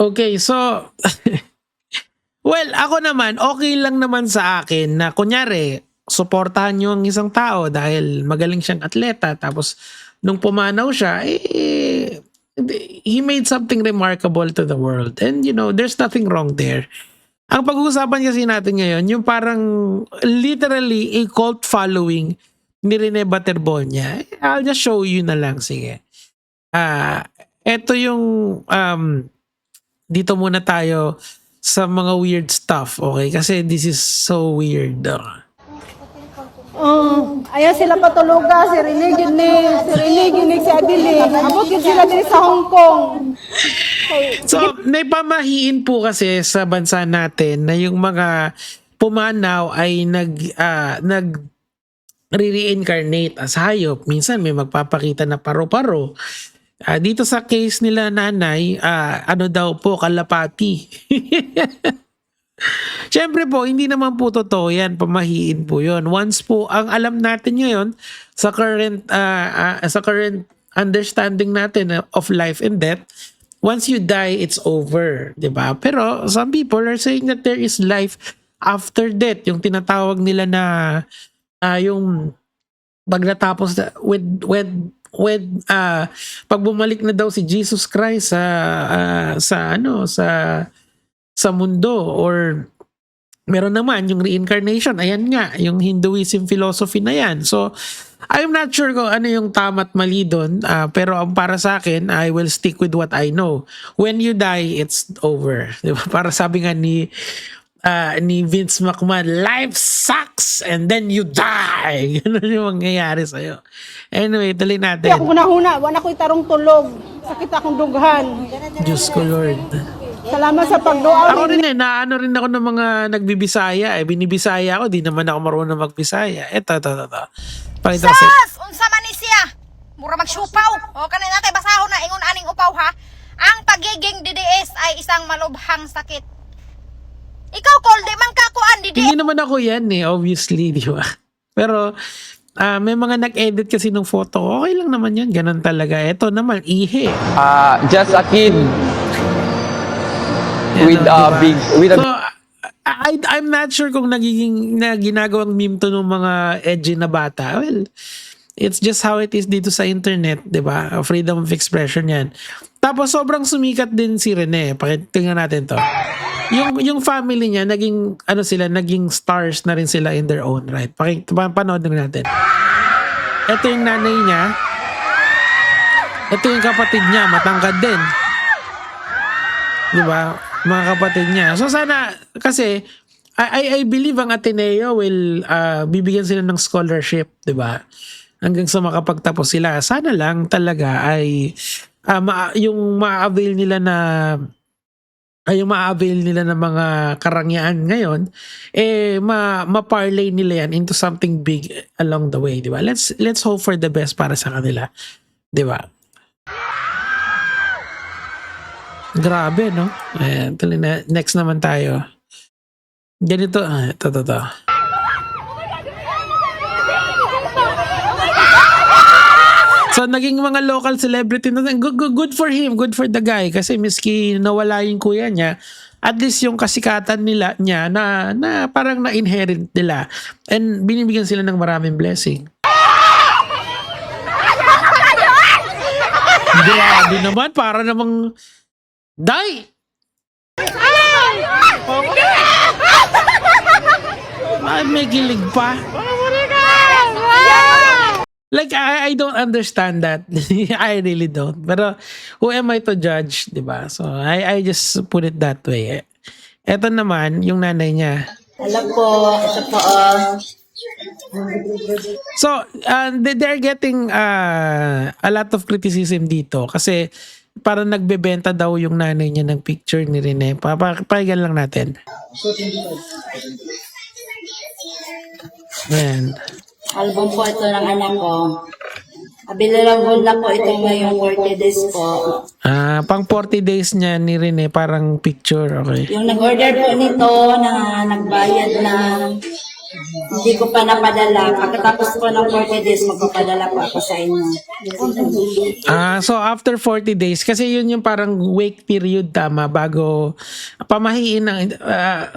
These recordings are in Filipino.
Okay, so well, ako naman, okay lang naman sa akin na kunyari, suportahan nyo ang isang tao dahil magaling siyang atleta tapos nung pumanaw siya, he made something remarkable to the world. And you know, there's nothing wrong there. Ang pag-uusapan kasi natin ngayon, yung parang literally a cult following ni Rene Baterbonia. I'll just show you na lang, sige. Ito yung dito muna tayo sa mga weird stuff, okay? Kasi this is so weird. Ayan sila patuluga, si Rene Gini, si Abiling. Abot yun sila din sa Hong Kong. So, naipamahiin po kasi sa bansa natin na yung mga pumanaw ay re-reincarnate as hayop. Minsan may magpapakita na paro-paro. Dito sa case nila nanay, ano daw po, kalapati. Siyempre po, hindi naman po totoo yan, pamahiin po yun. Once po, ang alam natin ngayon sa current understanding natin of life and death, once you die, it's over, di ba? Pero some people are saying that there is life after death, yung tinatawag nila na yung pag natapos pag bumalik na daw si Jesus Christ sa mundo, or meron naman yung reincarnation. Ayan nga, yung Hinduism philosophy na yan. So, I'm not sure kung ano yung tama at mali doon, pero ang para sa akin, I will stick with what I know. When you die, it's over. Diba? Para sabi nga ni Vince McMahon, life sucks and then you die. Ganun yung mangyayari sa'yo. Anyway, tuloy natin. Ako huna, wala ko itarong tulog. Sakit akong dughan. Diyos ko, Lord. Salamat sa pagdoa. Ako rin naano rin ako ng mga nagbibisaya. Binibisaya ako, di naman ako marunong magbisaya. Ito. Pakita ko sa'yo. Sus! Unsa man ni siya? Mura magsupaw. O kanina natin basahon na ingon aning upaw ha. Ang pagiging DDS ay isang malubhang sakit. Ikaw, Col, di man kakuan DDS. Hindi naman ako yan obviously, di ba? Pero may mga nag-edit kasi ng photo. Okay lang naman yun, ganun talaga. Ito naman, ihe. Just a kid with Diba? with a So, I'm not sure kung ginagawang meme to ng mga edgy na bata. Well, it's just how it is dito sa internet, di ba? Freedom of expression yan. Tapos sobrang sumikat din si Rene. Tingnan natin to. Yung family niya, naging stars na rin sila in their own right. Panood na natin. Ito yung nanay niya. Ito yung kapatid niya, matangkad din. Di ba? Mga kapatid niya. So sana, kasi, I believe ang Ateneo will bibigyan sila ng scholarship, di ba? Hanggang sa makapagtapos sila. Sana lang talaga ay yung ma-avail nila ng mga karangyaan ngayon, ma-parlay nila yan into something big along the way, di ba? Let's hope for the best para sa kanila, di ba? Grabe, no? Ayan, next naman tayo. Ganito, ito. So, naging mga local celebrity na good for him, good for the guy. Kasi miski nawala yung kuya niya, at least yung kasikatan niya na parang na-inherit nila. And binibigyan sila ng maraming blessing. Grabe naman, para namang die! May gilig pa. Like, I don't understand that. I really don't. Pero, who am I to judge, di ba? So, I just put it that way. Eto naman, yung nanay niya. Alam po, ito po. So, they're getting a lot of criticism dito kasi parang nagbebenta daw yung nanay niya ng picture ni Rene. Papakigan lang natin. Ayan. Album po ito ng anak ko. Available na po ito ngayong 40 days po. Pang 40 days niya ni Rene, parang picture, okay. Yung nag-order po nito na nagbayad ng Hindi ko pa napadala. Pagkatapos po ng 40 days, magpapadala po ako sa inyo. So after 40 days, kasi yun yung parang wake period, tama, bago pamahiin ng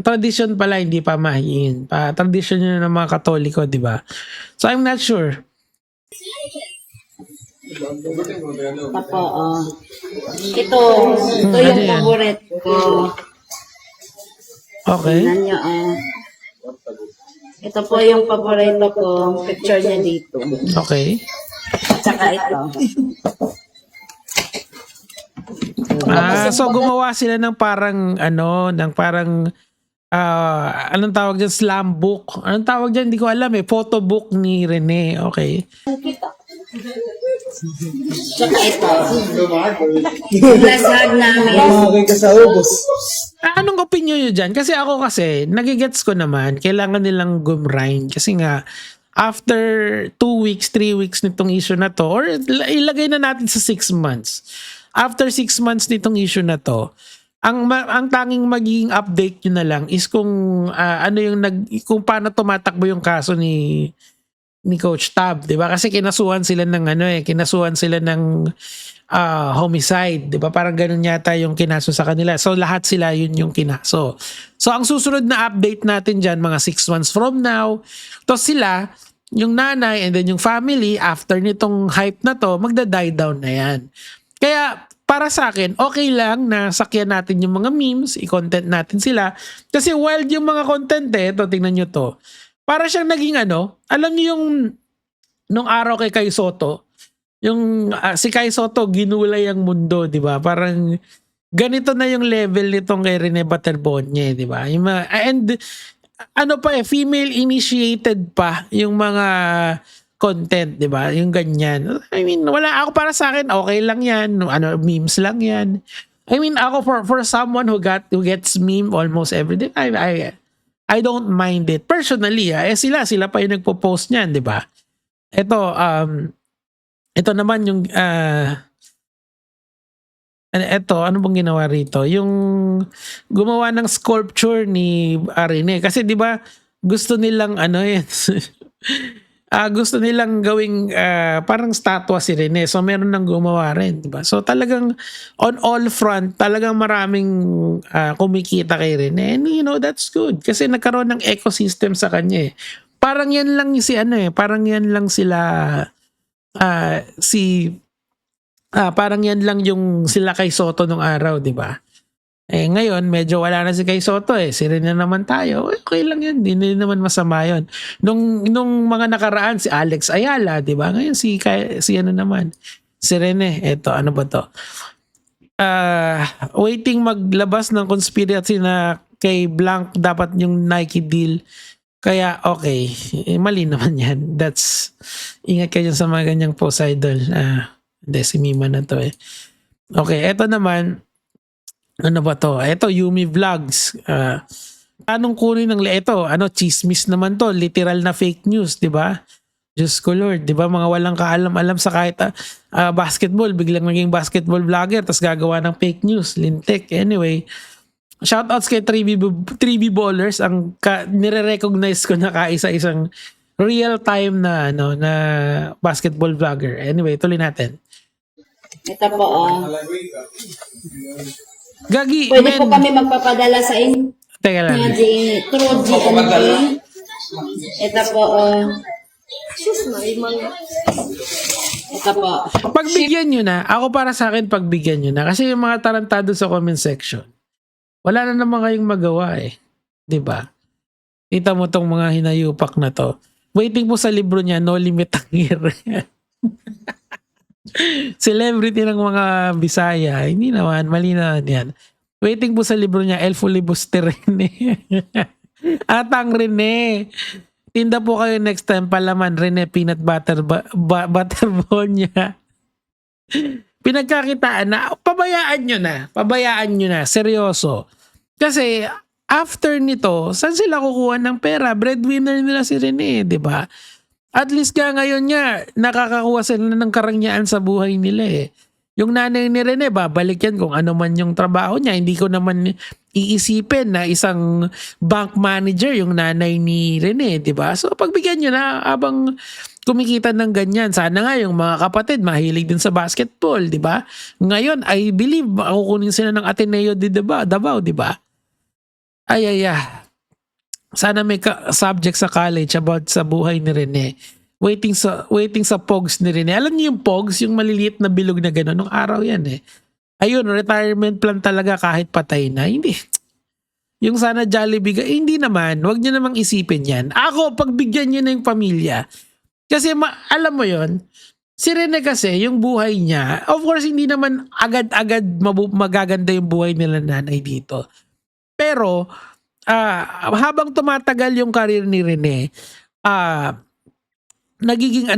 tradition pala, hindi pamahiin. Tradition yun ng mga Katoliko, di ba? So I'm not sure. Apo, Ito yung yan? favorite ko. Okay. Tingnan nyo, Ito po yung paborito ko. Picture niya dito. Okay. Tsaka ito. So gumawa sila ng parang anong tawag dyan, slam book. Anong tawag dyan? Hindi ko alam photo book ni Rene. Okay. Tsaka ito. Last hug namin. Anong opinion nyo dyan? Kasi ako nagigets ko naman, kailangan nilang gumrind. Kasi nga, after 2 weeks, 3 weeks nitong issue na to, or ilagay na natin sa 6 months. After 6 months nitong issue na to, ang tanging magiging update nyo na lang is kung kung paano tumatakbo yung kaso ni Coach Tab, 'di ba? Kasi kinasuhan sila ng homicide, 'di ba? Parang ganun yata yung kinaso sa kanila. So lahat sila yun yung kinaso. So ang susunod na update natin diyan mga 6 months from now, to sila, yung nanay and then yung family after nitong hype na to, magda-die down na yan. Kaya para sa akin, okay lang na sakyan natin yung mga memes, i-content natin sila. Kasi wild yung mga content ito, tingnan nyo to. Para siyang naging alam niyo yung nung araw kay Kai Soto, yung si Kai Soto ginulay ang mundo, 'di ba? Parang ganito na yung level nitong kay Rene Baterbonye, 'di ba? And female initiated pa yung mga content, 'di ba? Yung ganyan. I mean, wala ako, para sa akin okay lang 'yan. Memes lang 'yan. I mean, ako for someone who gets meme almost every day, I don't mind it. Personally, sila pa yung nagpo-post niyan, 'di ba? Ito naman yung ano bang ginawa rito? Yung gumawa ng sculpture ni Rene. Kasi 'di ba, gusto nilang gusto nilang gawing parang statwa si Rene. So meron nang gumawa rin, 'di ba? So talagang on all front, talagang maraming kumikita kay Rene. And that's good kasi nagkaroon ng ecosystem sa kanya. Parang yan lang parang yan lang sila parang yan lang yung sila kay Soto nung araw, 'di ba? Ngayon, medyo wala na si Kai Soto Si Rene naman tayo. Okay lang yan. Hindi naman masama yun. Nung mga nakaraan, si Alex Ayala, di ba? Ngayon, si naman. Si Rene. Eto, ano ba to? Waiting maglabas ng conspiracy na kay Blanc dapat yung Nike deal. Kaya, okay. Mali naman yan. Ingat kayo sa mga ganyang post idol. Hindi, si Mima na to Okay, eto naman. Ano ba to? Ito, Yumi Vlogs. Anong kunin ng chismis naman to. Literal na fake news, di ba? Diyos ko Lord, di ba? Mga walang kaalam-alam sa kahit basketball. Biglang maging basketball vlogger tapos gagawa ng fake news. Lintik. Anyway, shoutouts kay 3B Ballers. Ang nire-recognize ko na kaisa-isang real-time na basketball vlogger. Anyway, tuloy natin. Ito po, Gagi, pwede po kami magpapadala sa inyo. Teka lang. Through GNP. Ito po, ito po. Pagbigyan nyo na. Ako para sa akin, pagbigyan nyo na. Kasi yung mga tarantado sa comment section, wala na naman kayong magawa Diba? Kita mo tong mga hinayupak na to. Waiting po sa libro niya, No Limit ang Year. Celebrity ng mga Bisaya. Hindi naman, mali na yan. Waiting po sa libro niya, El Filibuster Rene. Atang Rene. Tinda po kayo next time, palaman Rene Peanut Butter Butterbonya. Pinagkakitaan na, pabayaan nyo na, seryoso. Kasi after nito, saan sila kukuha ng pera? Breadwinner nila si Rene, di ba? At least ngayon nakakakuha sila ng karangyaan sa buhay nila Yung nanay ni Rene, babalik yan kung ano man yung trabaho niya. Hindi ko naman iisipin na isang bank manager yung nanay ni Rene, di ba? So pagbigyan nyo na habang kumikita ng ganyan. Sana nga yung mga kapatid mahilig din sa basketball, di ba? Ngayon, I believe makukunin sila ng Ateneo de Davao, di ba? Ay. Sana may subject sa college about sa buhay ni Rene. Waiting sa pogs ni Rene. Alam niyo yung pogs, yung maliliit na bilog na gano'n, nung araw yan eh. Ayun, retirement plan talaga kahit patay na. Hindi. Yung sana Jollibee, hindi naman. Huwag niyo namang isipin yan. Ako, pagbigyan niyo na yung pamilya. Kasi alam mo yon, si Rene kasi, yung buhay niya, of course, hindi naman agad-agad magaganda yung buhay nila nanay dito. Pero, habang tumatagal yung career ni Rene, magiging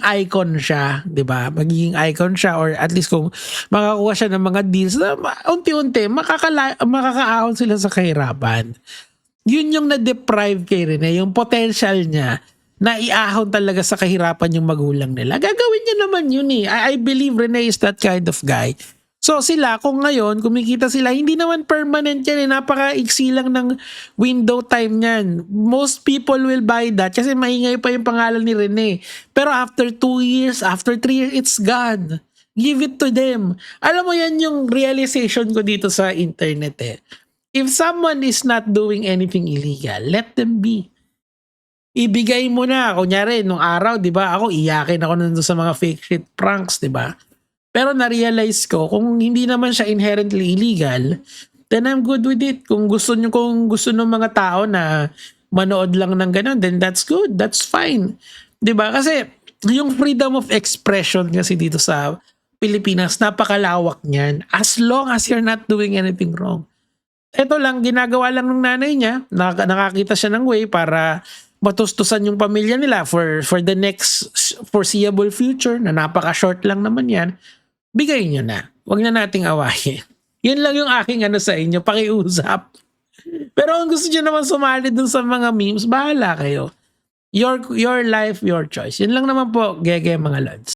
icon siya, 'di ba? Magiging icon siya, or at least kung makakuha siya ng mga deals na unti-unti makakaahon sila sa kahirapan. Yun yung na-deprive kay Rene, yung potential niya na iahon talaga sa kahirapan yung magulang nila. Gagawin niya naman yun eh. I believe Rene is that kind of guy. So sila, kung ngayon, kumikita sila, hindi naman permanent yan eh. Napaka-iksi lang ng window time niyan. Most people will buy that kasi maingay pa yung pangalan ni Rene. Pero after 2 years, after 3 years, it's gone. Give it to them. Alam mo yan yung realization ko dito sa internet eh. If someone is not doing anything illegal, let them be. Ibigay mo na. Kunyari, nung araw, di ba, ako iyakin ako nandun sa mga fake shit pranks, di ba? Pero na-realize ko, kung hindi naman siya inherently illegal, then I'm good with it. Kung gusto ng mga tao na manood lang ng ganun, then that's good. That's fine. 'Di ba? Kasi yung freedom of expression kasi dito sa Pilipinas, napakalawak niyan. As long as you're not doing anything wrong. Ito lang, ginagawa lang ng nanay niya. Nakakita siya ng way para matustusan yung pamilya nila for the next foreseeable future na napaka-short lang naman yan. Bigay nyo na. Huwag na nating awayin. Yan lang yung aking sa inyo, pakiusap. Pero kung gusto nyo naman sumali dun sa mga memes, bahala kayo. Your life, your choice. Yan lang naman po, gege mga lods.